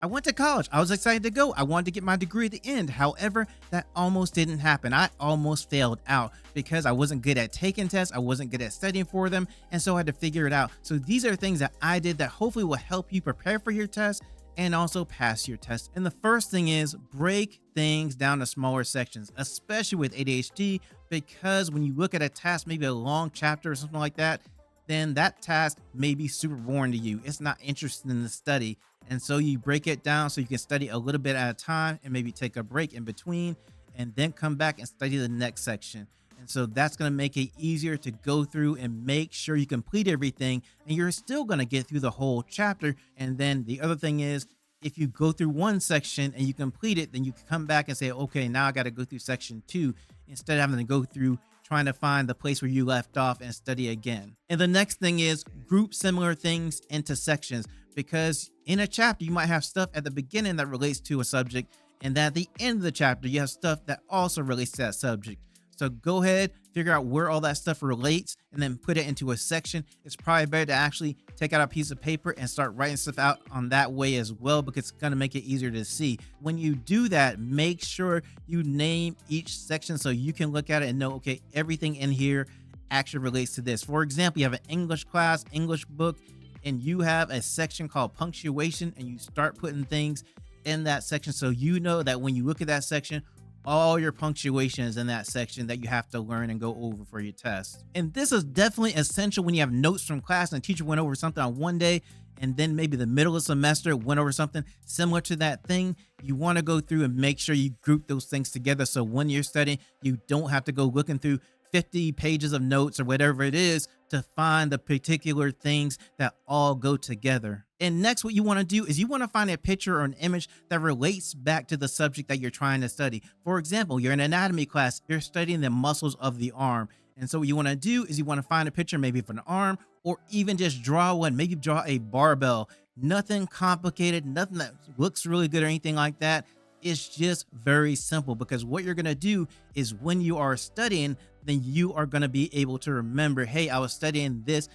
I went to college. I was excited to go. I wanted to get my degree at the end. However, that almost didn't happen. I almost failed out because I wasn't good at taking tests. I wasn't good at studying for them. And so I had to figure it out. So these are things that I did that hopefully will help you prepare for your test and also pass your test. And the first thing is break things down to smaller sections, especially with ADHD, because when you look at a task, maybe a long chapter or something like that, then that task may be super boring to you. It's not interesting in the study. And so you break it down so you can study a little bit at a time and maybe take a break in between and then come back and study the next section. And so that's going to make it easier to go through and make sure you complete everything. And you're still going to get through the whole chapter. And then the other thing is, if you go through one section and you complete it, then you can come back and say, okay, now I got to go through section 2 instead of having to go through trying to find the place where you left off and study again. And the next thing is group similar things into sections, because in a chapter, you might have stuff at the beginning that relates to a subject, and then at the end of the chapter, you have stuff that also relates to that subject. So go ahead, figure out where all that stuff relates, and then put it into a section. It's probably better to actually take out a piece of paper and start writing stuff out on that way as well, because it's going to make it easier to see. When you do that, make sure you name each section so you can look at it and know, okay, everything in here actually relates to this. For example, you have an English class, English book, and you have a section called punctuation, and you start putting things in that section so you know that when you look at that section, all your punctuation is in that section that you have to learn and go over for your test. And this is definitely essential when you have notes from class and the teacher went over something on one day and then maybe the middle of the semester went over something similar to that thing. You want to go through and make sure you group those things together so when you're studying, you don't have to go looking through 50 pages of notes or whatever it is to find the particular things that all go together. And next, what you want to do is you want to find a picture or an image that relates back to the subject that you're trying to study. For example, you're in an anatomy class, you're studying the muscles of the arm. And so what you want to do is you want to find a picture maybe of an arm, or even just draw one, maybe draw a barbell. Nothing complicated, nothing that looks really good or anything like that. It's just very simple, because what you're going to do is when you are studying, then you are going to be able to remember, hey, I was studying this,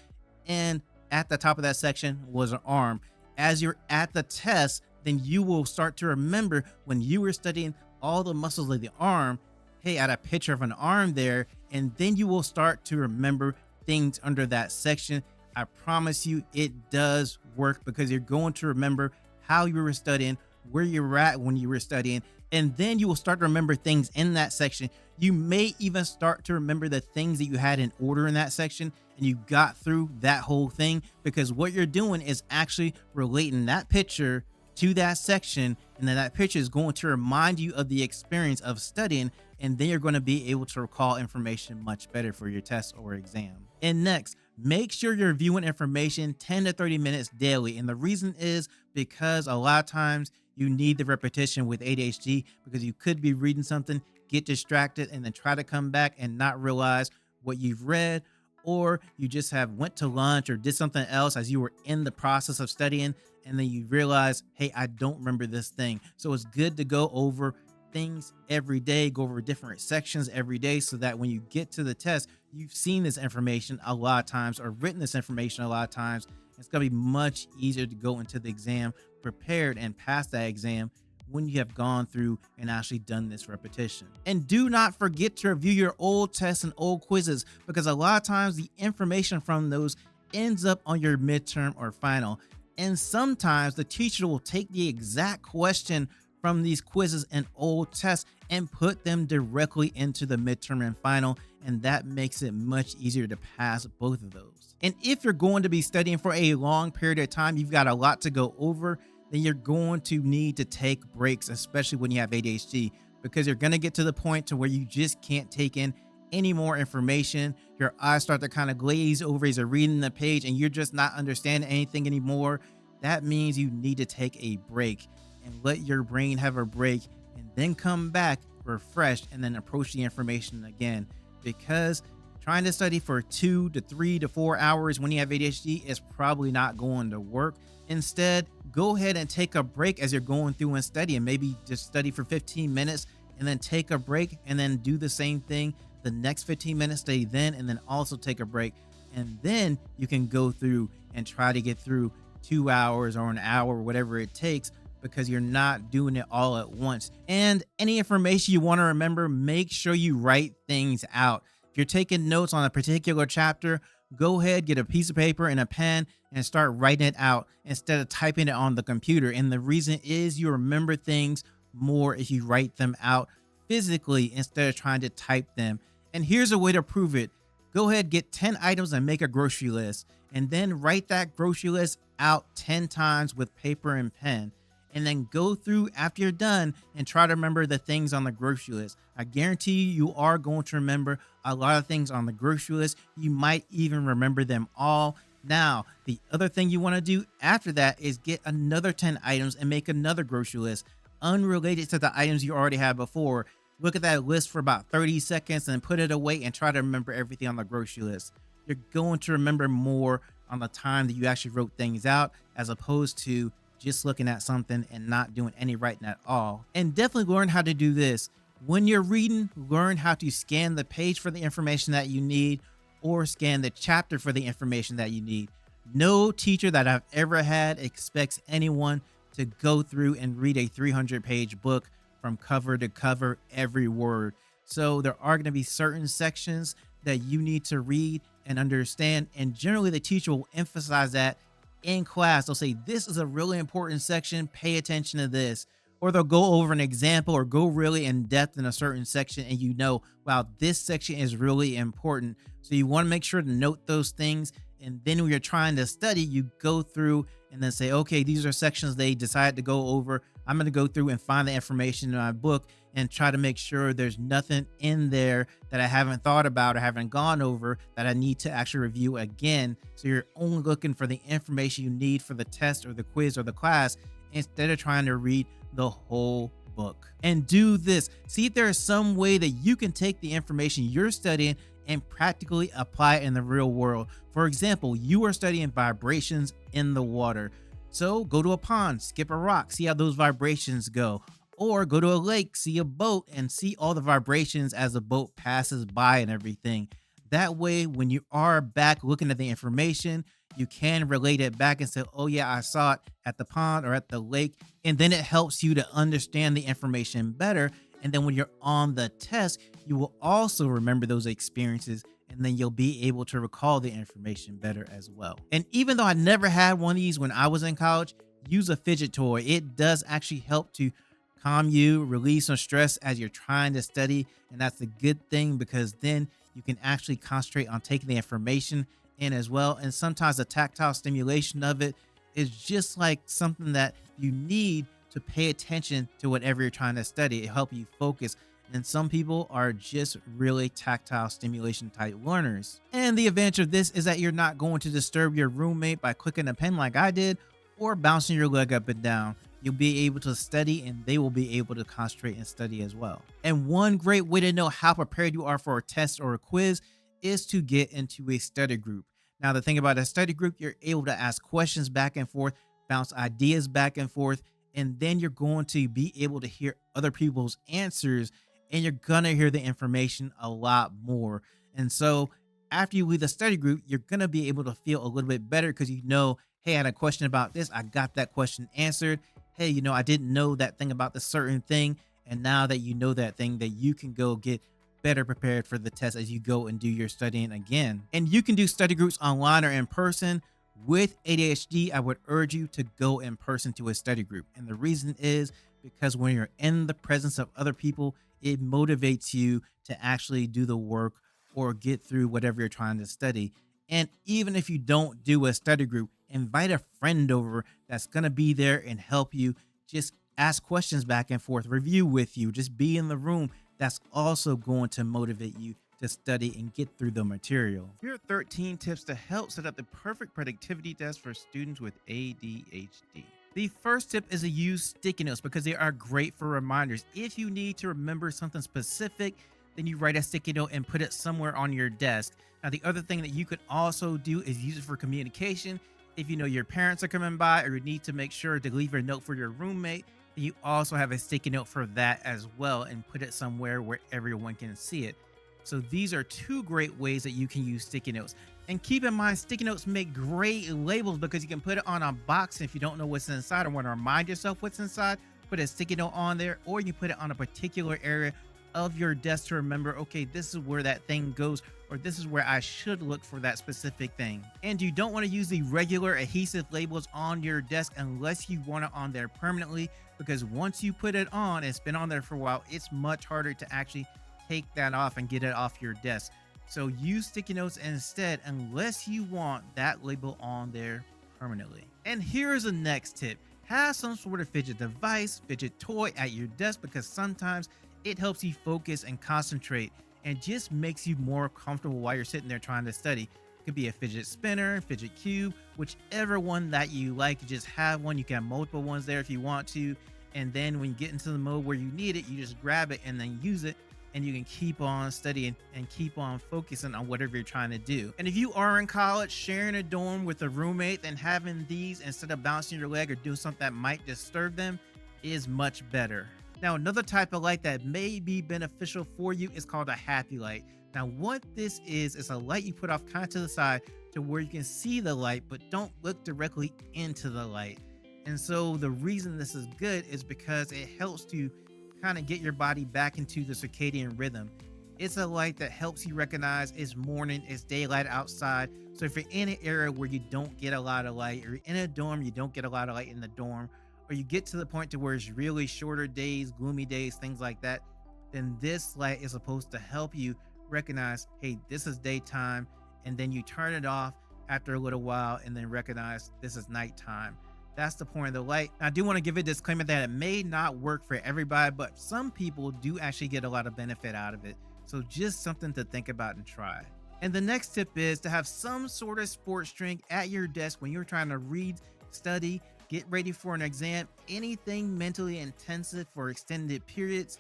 and at the top of that section was an arm. As you're at the test, then you will start to remember when you were studying all the muscles of the arm, hey, I had a picture of an arm there, and then you will start to remember things under that section. I promise you it does work, because you're going to remember how you were studying, where you were at when you were studying, and then you will start to remember things in that section. You may even start to remember the things that you had in order in that section and you got through that whole thing, because what you're doing is actually relating that picture to that section, and then that picture is going to remind you of the experience of studying, and then you're going to be able to recall information much better for your test or exam. And next, make sure you're viewing information 10 to 30 minutes daily. And the reason is because a lot of times you need the repetition with ADHD, because you could be reading something, get distracted, and then try to come back and not realize what you've read, or you just have went to lunch or did something else as you were in the process of studying, and then you realize, hey, I don't remember this thing. So it's good to go over things every day, go over different sections every day, so that when you get to the test, you've seen this information a lot of times or written this information a lot of times. It's going to be much easier to go into the exam prepared and pass that exam when you have gone through and actually done this repetition. And do not forget to review your old tests and old quizzes, because a lot of times the information from those ends up on your midterm or final. And sometimes the teacher will take the exact question from these quizzes and old tests and put them directly into the midterm and final, and that makes it much easier to pass both of those. And if you're going to be studying for a long period of time, you've got a lot to go over, then you're going to need to take breaks, especially when you have ADHD, because you're going to get to the point to where you just can't take in any more information. Your eyes start to kind of glaze over as you're reading the page and you're just not understanding anything anymore. That means you need to take a break and let your brain have a break, and then come back refreshed and then approach the information again, because trying to study for 2 to 3 to 4 hours when you have ADHD is probably not going to work. Instead, go ahead and take a break as you're going through and studying. Maybe just study for 15 minutes and then take a break, and then do the same thing the next 15 minutes, study then, and then also take a break. And then you can go through and try to get through 2 hours or an hour, whatever it takes, because you're not doing it all at once. And any information you want to remember, make sure you write things out. If you're taking notes on a particular chapter, go ahead, get a piece of paper and a pen and start writing it out instead of typing it on the computer. And the reason is you remember things more if you write them out physically instead of trying to type them. And here's a way to prove it. Go ahead, get 10 items and make a grocery list, and then write that grocery list out 10 times with paper and pen. And then go through after you're done and try to remember the things on the grocery list. I guarantee you are going to remember a lot of things on the grocery list. You might even remember them all. Now, the other thing you want to do after that is get another 10 items and make another grocery list unrelated to the items you already had before. Look at that list for about 30 seconds and put it away and try to remember everything on the grocery list. You're going to remember more on the time that you actually wrote things out as opposed to just looking at something and not doing any writing at all. And definitely learn how to do this. When you're reading, learn how to scan the page for the information that you need or scan the chapter for the information that you need. No teacher that I've ever had expects anyone to go through and read a 300-page book from cover to cover, every word. So there are going to be certain sections that you need to read and understand. And generally the teacher will emphasize that in class. They'll say, this is a really important section, pay attention to this. Or they'll go over an example or go really in depth in a certain section and you know, wow, this section is really important. So you want to make sure to note those things. And then when you're trying to study, you go through and then say, okay, these are sections they decided to go over. I'm going to go through and find the information in my book and try to make sure there's nothing in there that I haven't thought about or haven't gone over that I need to actually review again. So you're only looking for the information you need for the test or the quiz or the class instead of trying to read the whole book. And do this. See if there is some way that you can take the information you're studying and practically apply it in the real world. For example, you are studying vibrations in the water. So go to a pond, skip a rock, see how those vibrations go. Or go to a lake, see a boat, and see all the vibrations as the boat passes by and everything. That way, when you are back looking at the information, you can relate it back and say, oh yeah, I saw it at the pond or at the lake. And then it helps you to understand the information better. And then when you're on the test, you will also remember those experiences, and then you'll be able to recall the information better as well. And even though I never had one of these when I was in college, use a fidget toy. It does actually help to calm you, release some stress as you're trying to study. And that's a good thing because then you can actually concentrate on taking the information in as well. And sometimes the tactile stimulation of it is just like something that you need to pay attention to whatever you're trying to study. It helps you focus. And some people are just really tactile stimulation type learners. And the advantage of this is that you're not going to disturb your roommate by clicking a pen like I did or bouncing your leg up and down. You'll be able to study and they will be able to concentrate and study as well. And one great way to know how prepared you are for a test or a quiz is to get into a study group. Now, the thing about a study group, you're able to ask questions back and forth, bounce ideas back and forth, and then you're going to be able to hear other people's answers and you're gonna hear the information a lot more. And so after you leave the study group, you're gonna be able to feel a little bit better because you know, hey, I had a question about this. I got that question answered. Hey, you know, I didn't know that thing about this certain thing. And now that you know that thing, that you can go get better prepared for the test as you go and do your studying again. And you can do study groups online or in person. With ADHD, I would urge you to go in person to a study group. And the reason is because when you're in the presence of other people, it motivates you to actually do the work or get through whatever you're trying to study. And even if you don't do a study group, invite a friend over that's going to be there and help you. Just ask questions back and forth, review with you, just be in the room. That's also going to motivate you to study and get through the material. Here are 13 tips to help set up the perfect productivity test for students with ADHD. The first tip is to use sticky notes because they are great for reminders. If you need to remember something specific, then you write a sticky note and put it somewhere on your desk. Now, the other thing that you could also do is use it for communication. If you know your parents are coming by or you need to make sure to leave a note for your roommate, then you also have a sticky note for that as well and put it somewhere where everyone can see it. So these are two great ways that you can use sticky notes. And keep in mind, sticky notes make great labels because you can put it on a box. If you don't know what's inside or want to remind yourself what's inside, put a sticky note on there, or you put it on a particular area of your desk to remember, okay, this is where that thing goes, or this is where I should look for that specific thing. And you don't want to use the regular adhesive labels on your desk unless you want it on there permanently, because once you put it on, it's been on there for a while, it's much harder to actually take that off and get it off your desk. So use sticky notes instead unless you want that label on there permanently. And here's the next tip. Have some sort of fidget device, fidget toy at your desk, because sometimes it helps you focus and concentrate and just makes you more comfortable while you're sitting there trying to study. It could be a fidget spinner, fidget cube, whichever one that you like. You just have one. You can have multiple ones there if you want to. And then when you get into the mode where you need it, you just grab it and then use it. And you can keep on studying and keep on focusing on whatever you're trying to do. And if you are in college, sharing a dorm with a roommate, then having these instead of bouncing your leg or doing something that might disturb them is much better. Now, another type of light that may be beneficial for you is called a happy light. Now, what this is a light you put off kind of to the side to where you can see the light, but don't look directly into the light. And so the reason this is good is because it helps to kind of get your body back into the circadian rhythm. It's a light that helps you recognize it's morning, it's daylight outside. So if you're in an area where you don't get a lot of light, or in a dorm, you don't get a lot of light in the dorm, or you get to the point to where it's really shorter days, gloomy days, things like that, then this light is supposed to help you recognize, hey, this is daytime, and then you turn it off after a little while and then recognize this is nighttime. That's the point of the light. Now, I do want to give a disclaimer that it may not work for everybody, but some people do actually get a lot of benefit out of it. So just something to think about and try. And the next tip is to have some sort of sports drink at your desk when you're trying to read, study, get ready for an exam, anything mentally intensive for extended periods.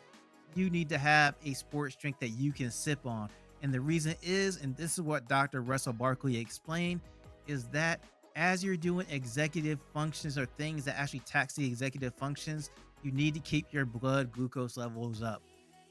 You need to have a sports drink that you can sip on. And the reason is, and this is what Dr. Russell Barkley explained, is that as you're doing executive functions or things that actually tax the executive functions, you need to keep your blood glucose levels up.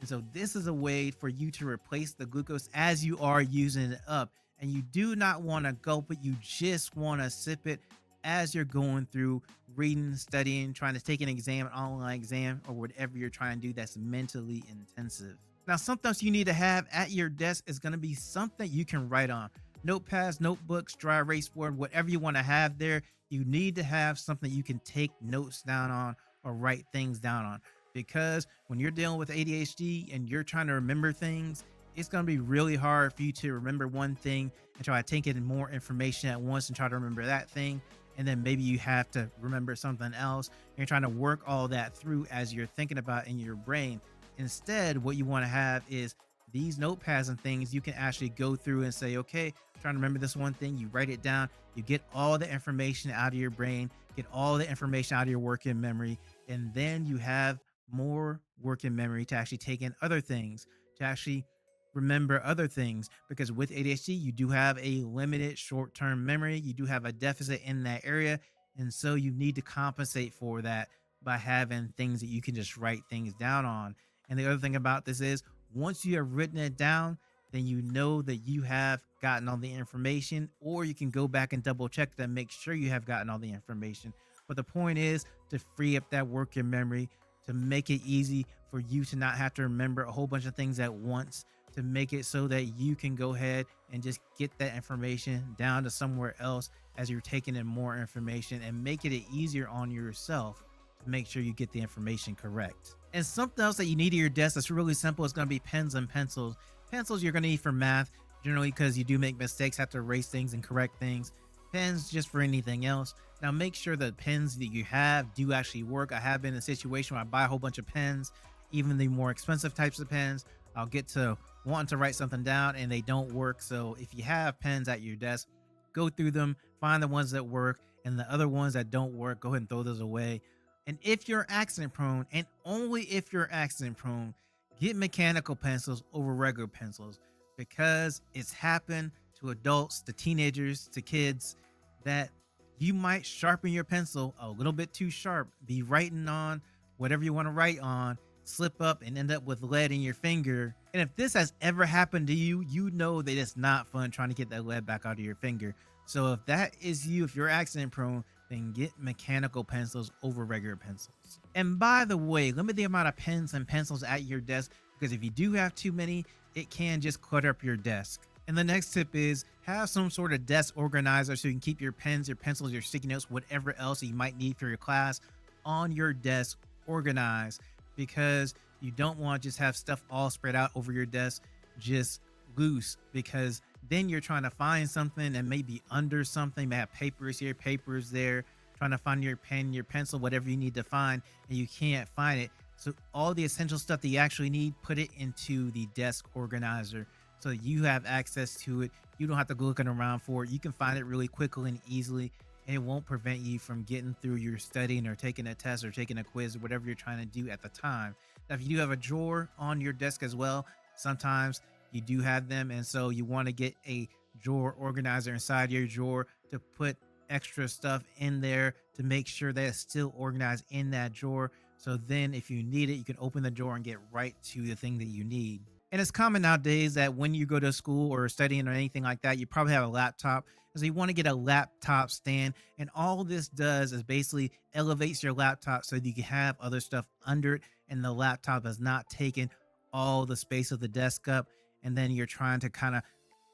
And so this is a way for you to replace the glucose as you are using it up. And you do not want to gulp it. You just want to sip it as you're going through reading, studying, trying to take an exam, an online exam, or whatever you're trying to do that's mentally intensive. Now, something else you need to have at your desk is going to be something you can write on. Notepads, notebooks, dry erase board, whatever you want to have there, you need to have something you can take notes down on or write things down on. Because when you're dealing with ADHD and you're trying to remember things, it's going to be really hard for you to remember one thing and try to take in more information at once and try to remember that thing. And then maybe you have to remember something else. And you're trying to work all that through as you're thinking about in your brain. Instead, what you want to have is these notepads and things you can actually go through and say, okay, I'm trying to remember this one thing. You write it down, you get all the information out of your brain, get all the information out of your working memory, and then you have more working memory to actually take in other things, to actually remember other things. Because with ADHD, you do have a limited short-term memory. You do have a deficit in that area. And so you need to compensate for that by having things that you can just write things down on. And the other thing about this is, once you have written it down, then you know that you have gotten all the information, or you can go back and double check to make sure you have gotten all the information. But the point is to free up that working memory, to make it easy for you to not have to remember a whole bunch of things at once, to make it so that you can go ahead and just get that information down to somewhere else as you're taking in more information, and make it easier on yourself to make sure you get the information correct. And something else that you need at your desk that's really simple is going to be pens and pencils. Pencils you're going to need for math, generally because you do make mistakes, have to erase things and correct things. Pens just for anything else. Now make sure the pens that you have do actually work. I have been in a situation where I buy a whole bunch of pens, even the more expensive types of pens. I'll get to wanting to write something down and they don't work. So if you have pens at your desk, go through them, find the ones that work, and the other ones that don't work, go ahead and throw those away. And if you're accident prone, and only if you're accident prone, get mechanical pencils over regular pencils, because it's happened to adults, to teenagers, to kids, that you might sharpen your pencil a little bit too sharp, be writing on whatever you want to write on, slip up and end up with lead in your finger, And if this has ever happened to you, you know that it's not fun trying to get that lead back out of your finger. So if that is you, if you're accident prone, then get mechanical pencils over regular pencils. And by the way, limit the amount of pens and pencils at your desk, because if you do have too many, it can just clutter up your desk. And the next tip is have some sort of desk organizer so you can keep your pens, your pencils, your sticky notes, whatever else you might need for your class on your desk organized, because you don't want to just have stuff all spread out over your desk, just loose, because then you're trying to find something and maybe under something, may have papers here, papers there, trying to find your pen, your pencil, whatever you need to find, and you can't find it. So all the essential stuff that you actually need, put it into the desk organizer so that you have access to it. You don't have to go looking around for it. You can find it really quickly and easily, and it won't prevent you from getting through your studying or taking a test or taking a quiz or whatever you're trying to do at the time. Now, if you do have a drawer on your desk as well, sometimes you do have them, and so you want to get a drawer organizer inside your drawer to put extra stuff in there to make sure that it's still organized in that drawer. So then if you need it, you can open the drawer and get right to the thing that you need. And it's common nowadays that when you go to school or studying or anything like that, you probably have a laptop. So you want to get a laptop stand. And all this does is basically elevates your laptop so that you can have other stuff under it, and the laptop is not taking all the space of the desk up. And then you're trying to kind of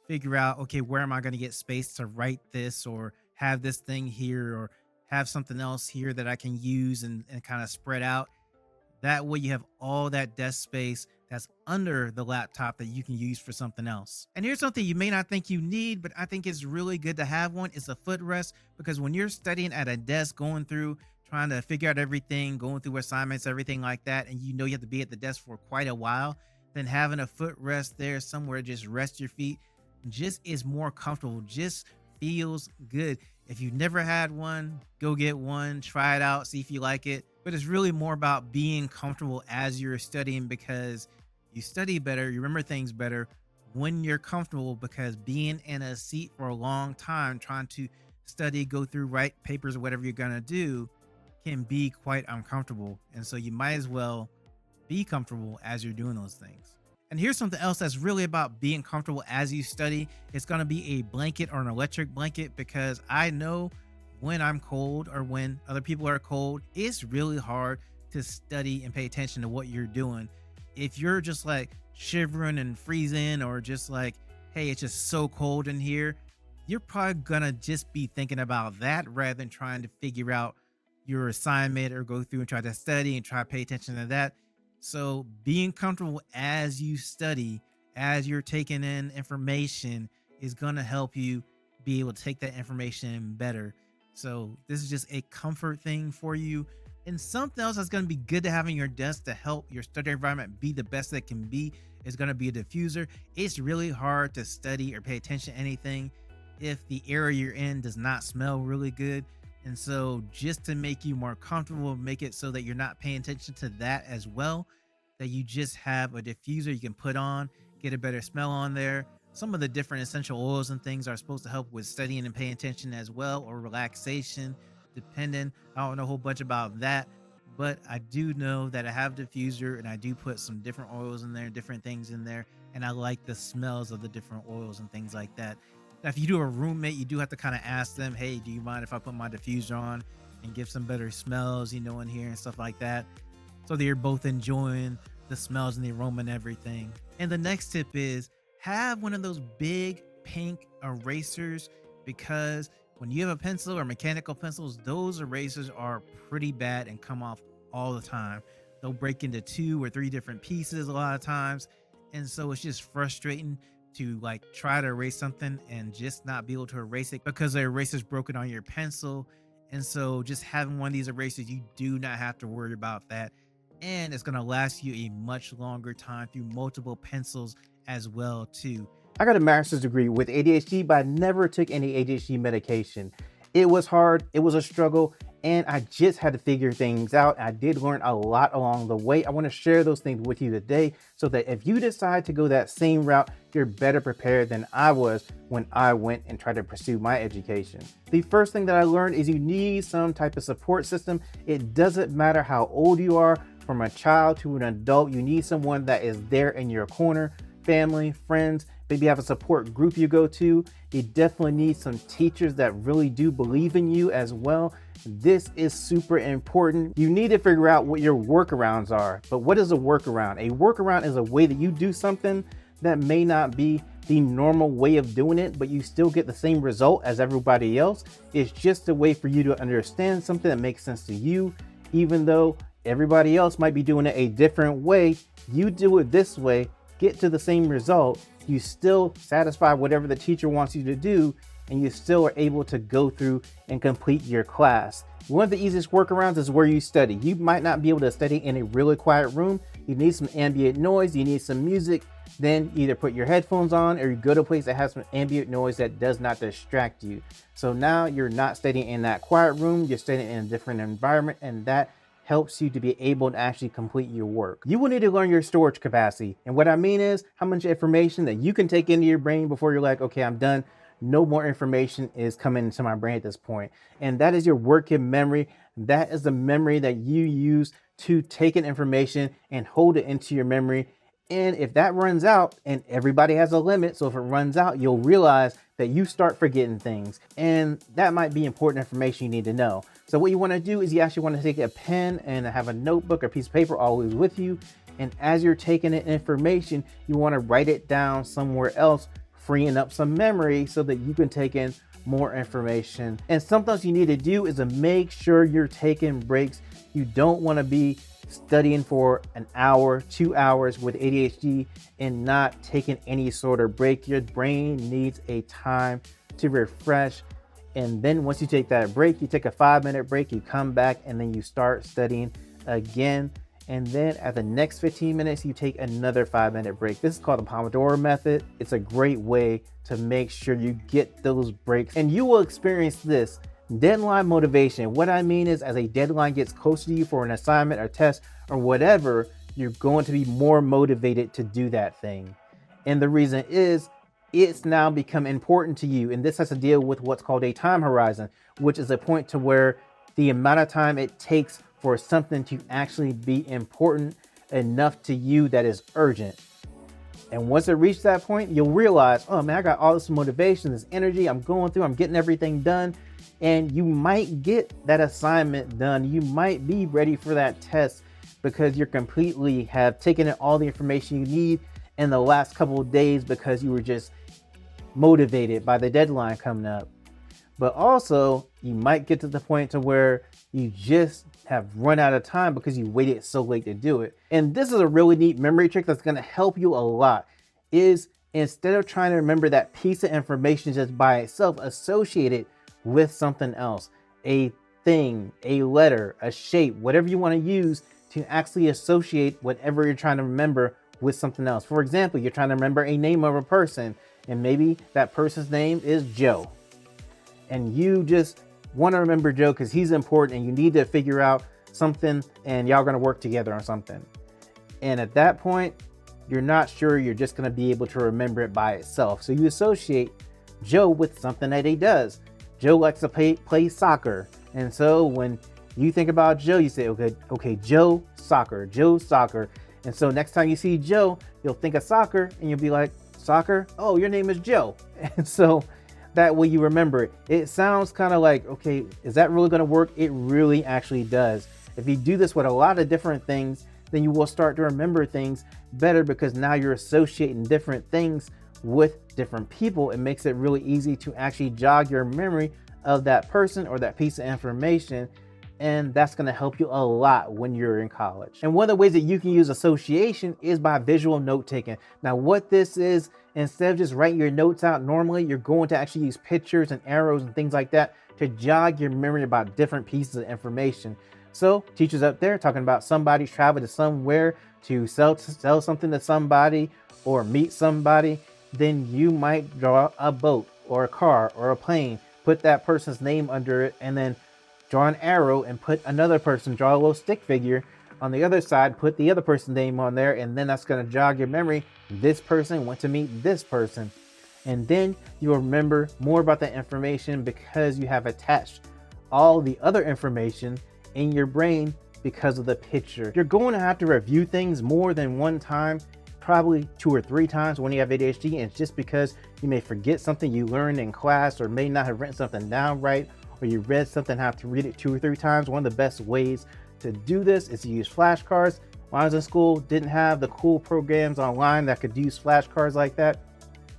figure out, okay, where am I going to get space to write this, or have this thing here, or have something else here that I can use and kind of spread out. That way you have all that desk space that's under the laptop that you can use for something else. And here's something you may not think you need, but I think it's really good to have one. It's a footrest, because when you're studying at a desk, going through, trying to figure out everything, going through assignments, everything like that, and you know you have to be at the desk for quite a while, then having a footrest there somewhere to just rest your feet just is more comfortable, just feels good. If you've never had one, go get one, try it out, see if you like it. But it's really more about being comfortable as you're studying, because you study better, you remember things better when you're comfortable, because being in a seat for a long time trying to study, go through, write papers or whatever you're gonna do can be quite uncomfortable. And so you might as well be comfortable as you're doing those things. And here's something else that's really about being comfortable as you study. It's going to be a blanket or an electric blanket, because I know when I'm cold or when other people are cold, it's really hard to study and pay attention to what you're doing. If you're just like shivering and freezing, or just like, hey, it's just so cold in here, you're probably going to just be thinking about that rather than trying to figure out your assignment or go through and try to study and try to pay attention to that. So being comfortable as you study, as you're taking in information, is going to help you be able to take that information better. So this is just a comfort thing for you. And something else that's going to be good to have in your desk to help your study environment be the best that it can be is going to be a diffuser. It's really hard to study or pay attention to anything if the area you're in does not smell really good. And so just to make you more comfortable, make it so that you're not paying attention to that as well, that you just have a diffuser you can put on, get a better smell on there. Some of the different essential oils and things are supposed to help with studying and paying attention as well, or relaxation, depending. I don't know a whole bunch about that, but I do know that I have a diffuser and I do put some different oils in there, different things in there, and I like the smells of the different oils and things like that. Now, if you do a roommate, you do have to kind of ask them, hey, do you mind if I put my diffuser on and give some better smells, in here and stuff like that, so that you're both enjoying the smells and the aroma and everything. And the next tip is have one of those big pink erasers, because when you have a pencil or mechanical pencils, those erasers are pretty bad and come off all the time. They'll break into 2 or 3 different pieces a lot of times. And so it's just frustrating to like try to erase something and just not be able to erase it because the eraser's broken on your pencil. And so just having one of these erasers, you do not have to worry about that. And it's going to last you a much longer time through multiple pencils as well too. I got a master's degree with ADHD, but I never took any ADHD medication. It was hard, it was a struggle, and I just had to figure things out. I did learn a lot along the way. I want to share those things with you today so that if you decide to go that same route, you're better prepared than I was when I went and tried to pursue my education. The first thing that I learned is you need some type of support system. It doesn't matter how old you are, from a child to an adult. You need someone that is there in your corner, family, friends, maybe you have a support group you go to. You definitely need some teachers that really do believe in you as well. This is super important. You need to figure out what your workarounds are. But what is a workaround? A workaround is a way that you do something that may not be the normal way of doing it, but you still get the same result as everybody else. It's just a way for you to understand something that makes sense to you, even though everybody else might be doing it a different way. You do it this way, get to the same result. You still satisfy whatever the teacher wants you to do, and you still are able to go through and complete your class. One of the easiest workarounds is where you study. You might not be able to study in a really quiet room. You need some ambient noise, you need some music. Then either put your headphones on or you go to a place that has some ambient noise that does not distract you. So now you're not studying in that quiet room, you're studying in a different environment, and that helps you to be able to actually complete your work. You will need to learn your storage capacity. And what I mean is how much information that you can take into your brain before you're like, okay, I'm done. No more information is coming into my brain at this point. And that is your working memory. That is the memory that you use to take in information and hold it into your memory. And if that runs out, and everybody has a limit, so if it runs out, you'll realize that you start forgetting things. And that might be important information you need to know. So what you want to do is you actually want to take a pen and have a notebook or piece of paper always with you. And as you're taking in information, you want to write it down somewhere else, freeing up some memory so that you can take in more information. And something else you need to do is to make sure you're taking breaks. You don't want to be studying for an hour, 2 hours with ADHD and not taking any sort of break. Your brain needs a time to refresh. And then once you take that break, you take a 5-minute break, you come back, and then you start studying again. And then at the next 15 minutes, you take another 5-minute break. This is called the Pomodoro method. It's a great way to make sure you get those breaks, and you will experience this deadline motivation. What I mean is, as a deadline gets closer to you for an assignment or test or whatever, you're going to be more motivated to do that thing. And the reason is, it's now become important to you. And this has to deal with what's called a time horizon, which is a point to where the amount of time it takes for something to actually be important enough to you that is urgent. And once it reaches that point, you'll realize, oh man, I got all this motivation, this energy, I'm going through, I'm getting everything done. And you might get that assignment done. You might be ready for that test because you completely have taken in all the information you need in the last couple of days because you were just motivated by the deadline coming up. But also, you might get to the point to where you just have run out of time because you waited so late to do it. And this is a really neat memory trick that's going to help you a lot, is instead of trying to remember that piece of information just by itself, associate it with something else, a thing, a letter, a shape, whatever you want to use to actually associate whatever you're trying to remember with something else. For example, you're trying to remember a name of a person, and maybe that person's name is Joe. And you just want to remember Joe because he's important and you need to figure out something and y'all going to work together on something. And at that point, you're not sure you're just going to be able to remember it by itself. So you associate Joe with something that he does. Joe likes to play soccer. And so when you think about Joe, you say, okay, Joe, soccer. And so next time you see Joe, you'll think of soccer and you'll be like, soccer? Oh, your name is Joe. And so that way you remember it. It sounds kind of like, okay, is that really going to work? It really actually does. If you do this with a lot of different things, then you will start to remember things better because now you're associating different things with different people. It makes it really easy to actually jog your memory of that person or that piece of information. And that's going to help you a lot when you're in college. And one of the ways that you can use association is by visual note taking. Now, what this is, instead of just writing your notes out normally, you're going to actually use pictures and arrows and things like that to jog your memory about different pieces of information. So teachers up there talking about somebody traveled to somewhere to sell something to somebody or meet somebody, then you might draw a boat or a car or a plane, put that person's name under it, and then draw an arrow and put another person, draw a little stick figure on the other side, put the other person's name on there, and then that's going to jog your memory. This person went to meet this person. And then you'll remember more about that information because you have attached all the other information in your brain because of the picture. You're going to have to review things more than one time, probably 2 or 3 times when you have ADHD, and it's just because you may forget something you learned in class, or may not have written something down right, or you read something and have to read it 2 or 3 times. One of the best ways to do this is to use flashcards. When I was in school, didn't have the cool programs online that could use flashcards like that.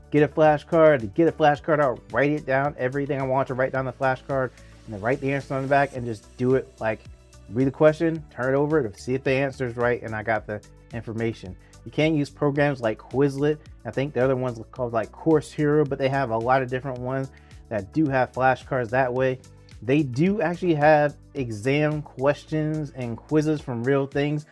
Get a flashcard out, write it down, everything I want to write down the flashcard, and then write the answer on the back, and just do it. Like, read the question, turn it over to see if the answer is right, and I got the information. You can use programs like Quizlet. I think the other one's called like Course Hero, but they have a lot of different ones that do have flashcards that way. They do actually have exam questions and quizzes from real things,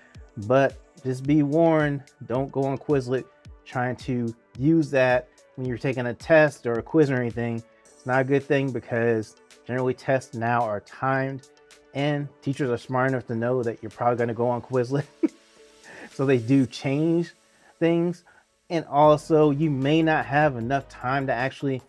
but just be warned, don't go on Quizlet trying to use that when you're taking a test or a quiz or anything. It's not a good thing, because generally tests now are timed, and teachers are smart enough to know that you're probably going to go on Quizlet. So they do change things. And also, you may not have enough time to actually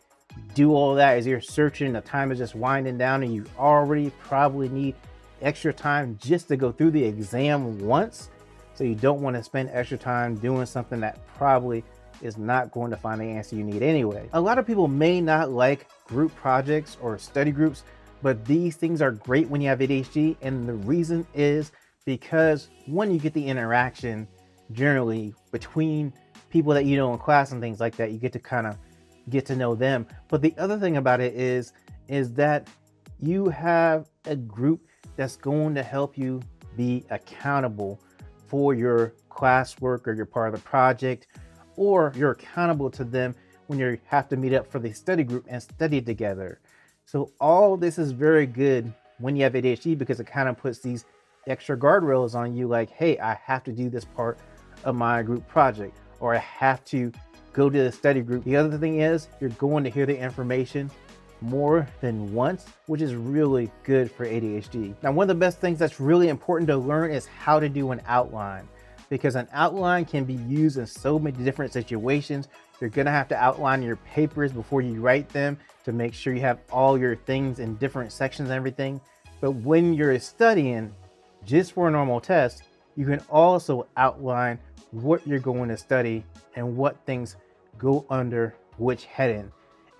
do all that. As you're searching, the time is just winding down, and you already probably need extra time just to go through the exam once. So you don't want to spend extra time doing something that probably is not going to find the answer you need anyway. A lot of people may not like group projects or study groups, but these things are great when you have ADHD. And the reason is because, one, you get the interaction generally between people that you know in class and things like that. You get to kind of get to know them. But the other thing about it is that you have a group that's going to help you be accountable for your classwork, or your part of the project, or you're accountable to them when you have to meet up for the study group and study together. So all this is very good when you have ADHD, because it kind of puts these extra guardrails on you, like, hey, I have to do this part of my group project, or I have to go to the study group. The other thing is, you're going to hear the information more than once, which is really good for ADHD. Now, one of the best things that's really important to learn is how to do an outline, because an outline can be used in so many different situations. You're gonna have to outline your papers before you write them to make sure you have all your things in different sections and everything. But when you're studying just for a normal test, you can also outline what you're going to study and what things go under which heading.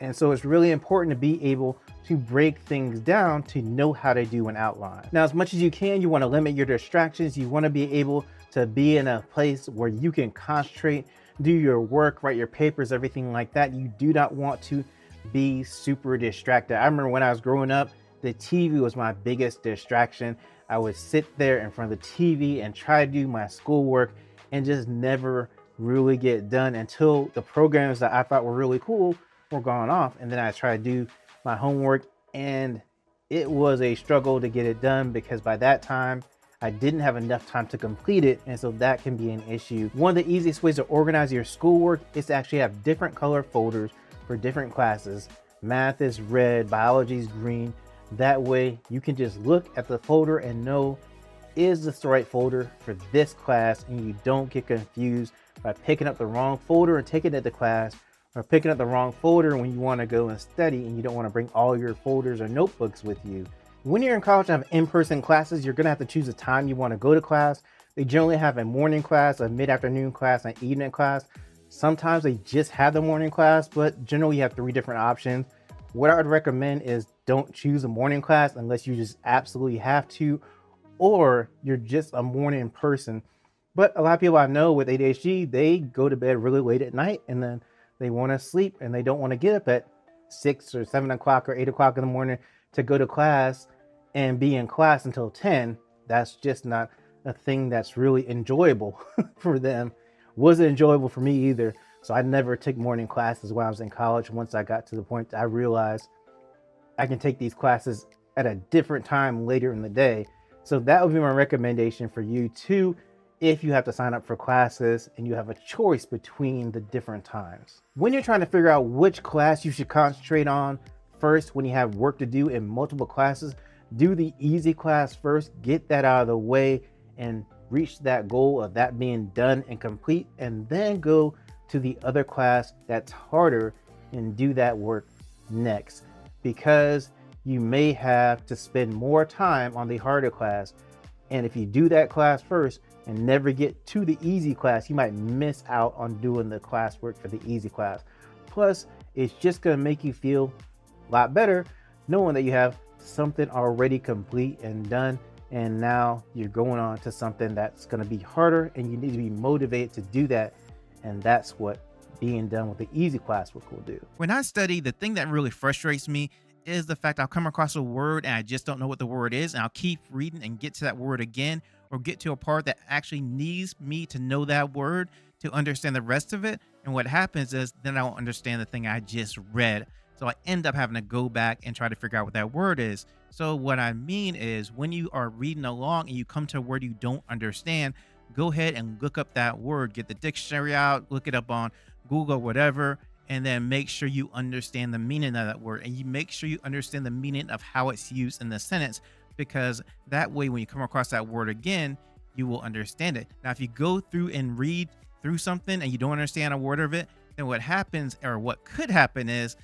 And so it's really important to be able to break things down to know how to do an outline. Now, as much as you can, you want to limit your distractions. You want to be able to be in a place where you can concentrate, do your work, write your papers, everything like that. You do not want to be super distracted. I remember when I was growing up, the TV was my biggest distraction. I would sit there in front of the TV and try to do my schoolwork and just never really get done until the programs that I thought were really cool were gone off. And then I try to do my homework, and it was a struggle to get it done, because by that time I didn't have enough time to complete it. And so that can be an issue. One of the easiest ways to organize your schoolwork is to actually have different color folders for different classes. Math is red, biology is green. That way you can just look at the folder and know, is this the right folder for this class? And you don't get confused by picking up the wrong folder and taking it to class, or picking up the wrong folder when you want to go and study and you don't want to bring all your folders or notebooks with you. When you're in college and have in-person classes, you're going to have to choose a time you want to go to class. They generally have a morning class, a mid-afternoon class, an evening class. Sometimes they just have the morning class, but generally you have 3 different options. What I would recommend is don't choose a morning class unless you just absolutely have to, or you're just a morning person. But a lot of people I know with ADHD, they go to bed really late at night, and then they want to sleep, and they don't want to get up at 6 or 7 o'clock or 8 o'clock in the morning to go to class and be in class until 10. That's just not a thing that's really enjoyable for them. Wasn't enjoyable for me either. So I never took morning classes when I was in college. Once I got to the point that I realized I can take these classes at a different time later in the day. So that would be my recommendation for you too, if you have to sign up for classes and you have a choice between the different times. When you're trying to figure out which class you should concentrate on first, when you have work to do in multiple classes, do the easy class first, get that out of the way and reach that goal of that being done and complete, and then go to the other class that's harder and do that work next, because you may have to spend more time on the harder class. And if you do that class first and never get to the easy class, you might miss out on doing the classwork for the easy class. Plus, it's just going to make you feel a lot better knowing that you have something already complete and done, and now you're going on to something that's going to be harder, and you need to be motivated to do that. And that's what being done with the easy classwork will do. When I study, the thing that really frustrates me is the fact I'll come across a word and I just don't know what the word is, and I'll keep reading and get to that word again, or get to a part that actually needs me to know that word to understand the rest of it. And what happens is then I don't understand the thing I just read. So I end up having to go back and try to figure out what that word is. So what I mean is, when you are reading along and you come to a word you don't understand, go ahead and look up that word, get the dictionary out, look it up on Google or whatever, and then make sure you understand the meaning of that word, and you make sure you understand the meaning of how it's used in the sentence, because that way when you come across that word again, you will understand it. Now, if you go through and read through something and you don't understand a word of it, then what happens, or what could happen, is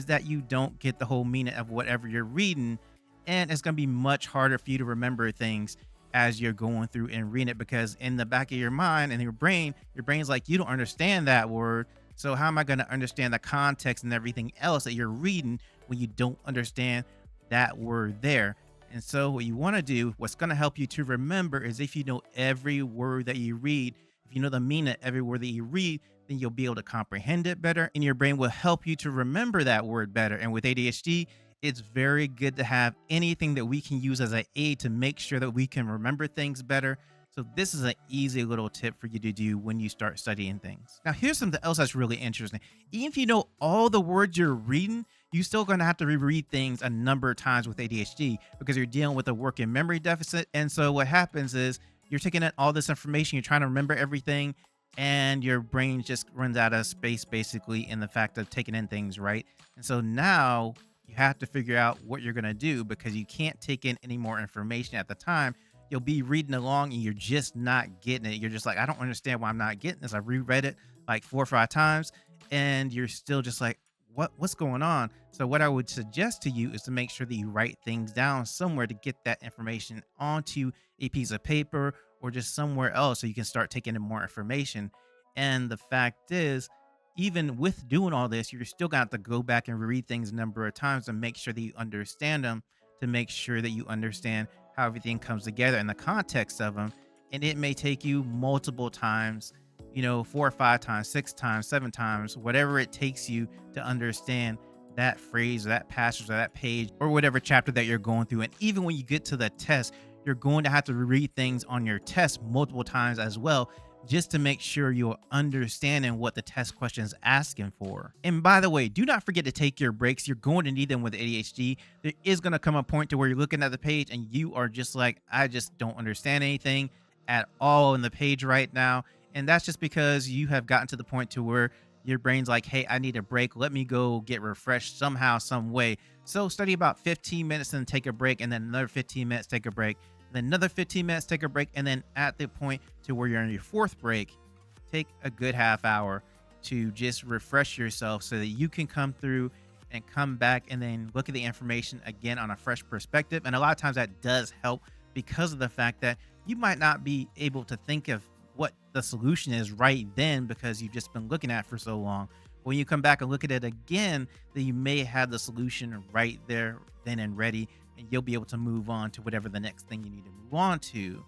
that you don't get the whole meaning of whatever you're reading, and it's going to be much harder for you to remember things as you're going through and reading it, because in the back of your mind and your brain's like, you don't understand that word, so how am I going to understand the context and everything else that you're reading when you don't understand that word there? And so what you want to do, what's going to help you to remember, is if you know every word that you read, if you know the meaning of every word that you read, then you'll be able to comprehend it better, and your brain will help you to remember that word better. And with ADHD, it's very good to have anything that we can use as an aid to make sure that we can remember things better. So this is an easy little tip for you to do when you start studying things. Now, here's something else that's really interesting. Even if you know all the words you're reading, you're still going to have to reread things a number of times with ADHD, because you're dealing with a working memory deficit. And so what happens is you're taking in all this information, you're trying to remember everything, and your brain just runs out of space basically in the fact of taking in things, right? And so now you have to figure out what you're going to do, because you can't take in any more information at the time. You'll be reading along and you're just not getting it. You're just like, I don't understand why I'm not getting this. I've reread it like 4 or 5 times, and you're still just like, what's going on? So what I would suggest to you is to make sure that you write things down somewhere to get that information onto a piece of paper or just somewhere else, so you can start taking in more information. And the fact is, even with doing all this, you're still going to have to go back and read things a number of times to make sure that you understand them, to make sure that you understand how everything comes together in the context of them. And it may take you multiple times, 4 or 5 times, 6 times, 7 times, whatever it takes you to understand that phrase or that passage or that page or whatever chapter that you're going through. And even when you get to the test, you're going to have to read things on your test multiple times as well, just to make sure you're understanding what the test question is asking for. And by the way, do not forget to take your breaks. You're going to need them with ADHD. There is going to come a point to where you're looking at the page and you are just like, I just don't understand anything at all in the page right now. And that's just because you have gotten to the point to where your brain's like, hey, I need a break. Let me go get refreshed somehow, some way. So study about 15 minutes and take a break, and then another 15 minutes, take a break, then another 15 minutes, take a break. And then at the point to where you're on your 4th break, take a good half hour to just refresh yourself so that you can come through and come back and then look at the information again on a fresh perspective. And a lot of times that does help, because of the fact that you might not be able to think of what the solution is right then, because you've just been looking at it for so long. When you come back and look at it again, then you may have the solution right there, then and ready, and you'll be able to move on to whatever the next thing you need to move on to.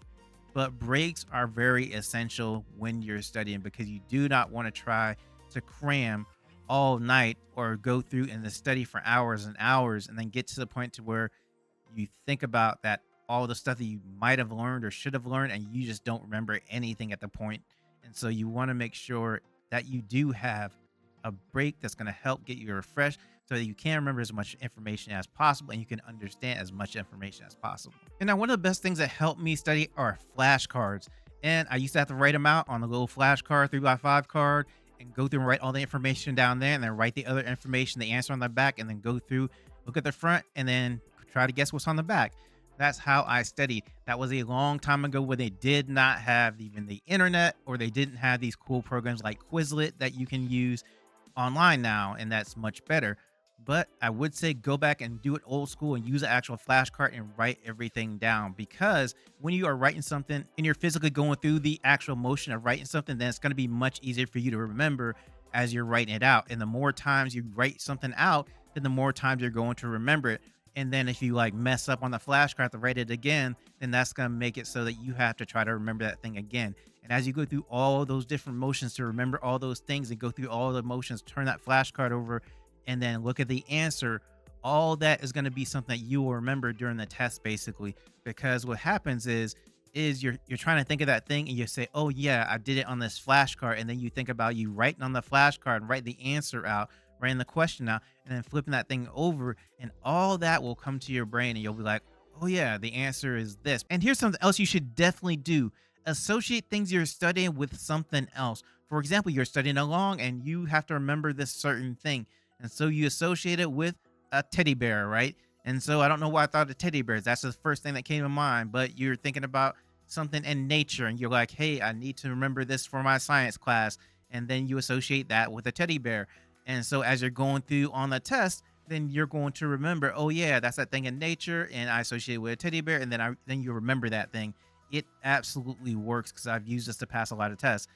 But breaks are very essential when you're studying, because you do not want to try to cram all night or go through in the study for hours and hours and then get to the point to where you think about that all the stuff that you might have learned or should have learned, and you just don't remember anything at the point. And so you want to make sure that you do have a break that's going to help get you refreshed, so that you can remember as much information as possible and you can understand as much information as possible. And now, one of the best things that helped me study are flashcards. And I used to have to write them out on a little flashcard, 3x5 card, and go through and write all the information down there, and then write the other information, the answer on the back, and then go through, look at the front, and then try to guess what's on the back. That's how I studied. That was a long time ago, where they did not have even the internet, or they didn't have these cool programs like Quizlet that you can use online now, and that's much better. But I would say go back and do it old school and use an actual flashcard and write everything down, because when you are writing something and you're physically going through the actual motion of writing something, then it's going to be much easier for you to remember as you're writing it out. And the more times you write something out, then the more times you're going to remember it. And then if you like mess up on the flashcard to write it again, then that's going to make it so that you have to try to remember that thing again. And as you go through all those different motions to remember all those things and go through all the motions, turn that flashcard over and then look at the answer, all that is going to be something that you will remember during the test, basically. Because what happens is you're trying to think of that thing and you say, oh yeah, I did it on this flashcard. And then you think about you writing on the flashcard and write the answer out, writing the question out, and then flipping that thing over, and all that will come to your brain and you'll be like, oh yeah, the answer is this. And here's something else you should definitely do: associate things you're studying with something else. For example, you're studying along and you have to remember this certain thing, and so you associate it with a teddy bear, right? And so I don't know why I thought of teddy bears. That's the first thing that came to mind. But you're thinking about something in nature and you're like, hey, I need to remember this for my science class. And then you associate that with a teddy bear. And so as you're going through on the test, then you're going to remember, oh yeah, that's that thing in nature, and I associate it with a teddy bear, and then you remember that thing. It absolutely works because I've used this to pass a lot of tests.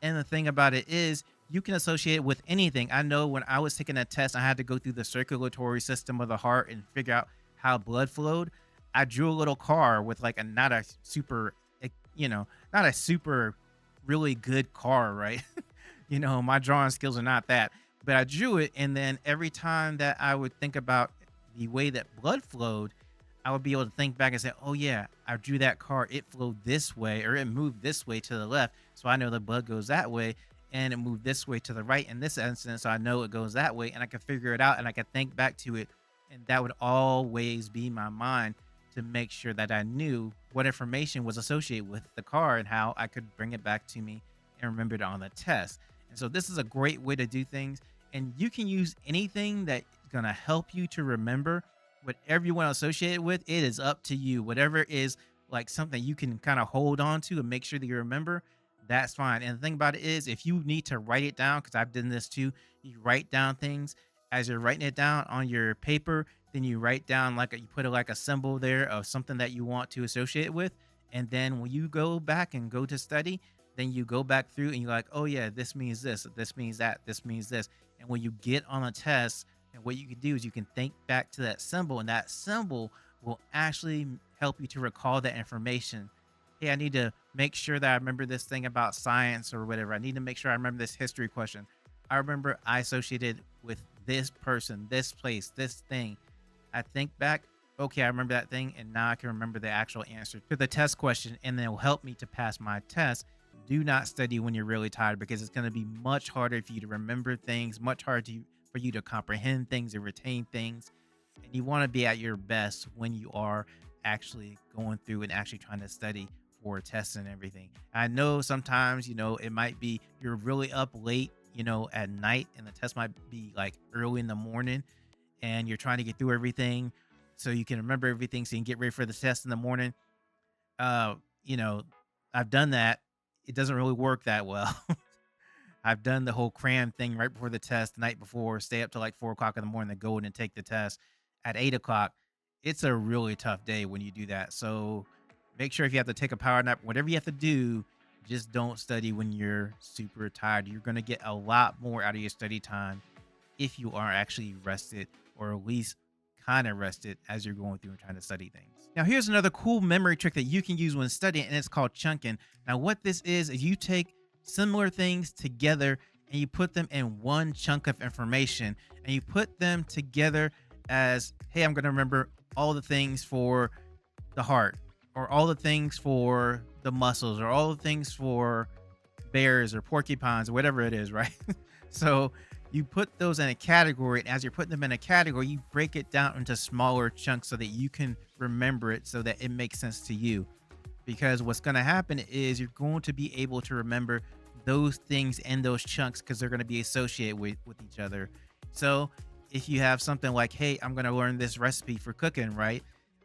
And the thing about it is, you can associate it with anything. I know when I was taking a test, I had to go through the circulatory system of the heart and figure out how blood flowed. I drew a little car with like a not a super, not a super really good car, right? My drawing skills are not that, but I drew it. And then every time that I would think about the way that blood flowed, I would be able to think back and say, oh yeah, I drew that car. It flowed this way, or it moved this way to the left. So I know the blood goes that way, and it moved this way to the right in this instance. So I know it goes that way, and I can figure it out and I can think back to it. And that would always be my mind to make sure that I knew what information was associated with the car and how I could bring it back to me and remember it on the test. And so this is a great way to do things. And you can use anything that's going to help you to remember whatever you want to associate it with. It is up to you. Whatever is like something you can kind of hold on to and make sure that you remember, that's fine. And the thing about it is, if you need to write it down, because I've done this too, you write down things as you're writing it down on your paper. Then you write down you put like a symbol there of something that you want to associate it with. And then when you go back and go to study, then you go back through and you're like, oh yeah, this means this means that, this means this. And when you get on a test, and what you can do is you can think back to that symbol, and that symbol will actually help you to recall that information. Hey, I need to make sure that I remember this thing about science or whatever. I need to make sure I remember this history question. I remember I associated with this person, this place, this thing. I think back, okay, I remember that thing, and now I can remember the actual answer to the test question, and then it will help me to pass my test. Do not study when you're really tired, because it's going to be much harder for you to remember things, much harder for you to comprehend things and retain things. And you want to be at your best when you are actually going through and actually trying to study for tests and everything. I know sometimes, it might be you're really up late, at night, and the test might be like early in the morning, and you're trying to get through everything so you can remember everything so you can get ready for the test in the morning. Uh, you know, I've done that. It doesn't really work that well. I've done the whole cram thing right before the test, the night before, stay up till like 4 o'clock in the morning to go in and take the test at 8 o'clock. It's a really tough day when you do that. So make sure if you have to take a power nap, whatever you have to do, just don't study when you're super tired. You're going to get a lot more out of your study time if you are actually rested, or at least kind of rested as you're going through and trying to study things. Now, here's another cool memory trick that you can use when studying, and it's called chunking. Now, what this is you take similar things together and you put them in one chunk of information, and you put them together as, hey, I'm going to remember all the things for the heart, or all the things for the muscles, or all the things for bears or porcupines or whatever it is, right? So you put those in a category, and as you're putting them in a category, you break it down into smaller chunks so that you can remember it, so that it makes sense to you. Because what's going to happen is you're going to be able to remember those things in those chunks because they're going to be associated with each other. So if you have something like, hey, I'm going to learn this recipe for cooking, right?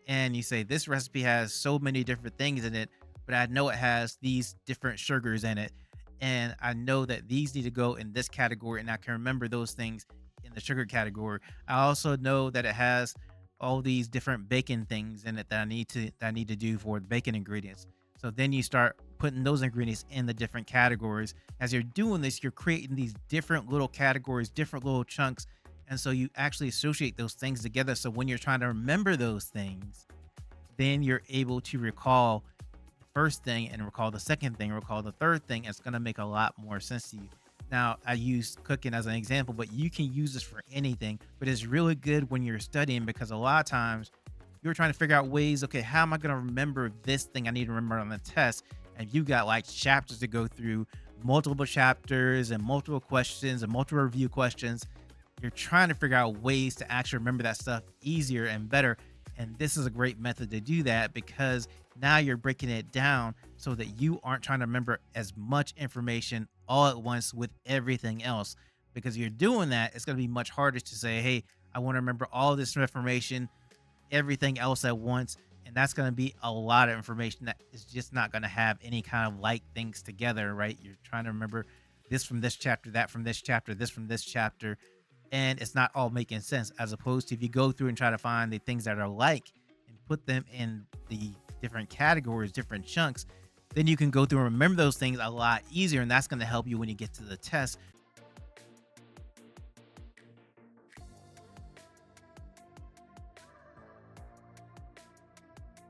And you say, this recipe has so many different things in it, but I know it has these different sugars in it. And I know that these need to go in this category, and I can remember those things in the sugar category. I also know that it has all these different bacon things in it that I need to do for the bacon ingredients. So then you start putting those ingredients in the different categories. As you're doing this, you're creating these different little categories, different little chunks. And so you actually associate those things together. So when you're trying to remember those things, then you're able to recall the first thing and recall the second thing, recall the third thing. It's going to make a lot more sense to you. Now, I use cooking as an example, but you can use this for anything. But it's really good when you're studying because a lot of times you're trying to figure out ways, okay, how am I going to remember this thing I need to remember on the test? And you got like chapters to go through, multiple chapters and multiple questions and multiple review questions. You're trying to figure out ways to actually remember that stuff easier and better. And this is a great method to do that because now you're breaking it down so that you aren't trying to remember as much information all at once with everything else. Because you're doing that, it's going to be much harder to say, hey, I want to remember all this information, everything else at once. And that's going to be a lot of information that is just not going to have any kind of like things together, right? You're trying to remember this from this chapter, that from this chapter, this from this chapter, and it's not all making sense. As opposed to if you go through and try to find the things that are like and put them in the different categories, different chunks, then you can go through and remember those things a lot easier. And that's going to help you when you get to the test.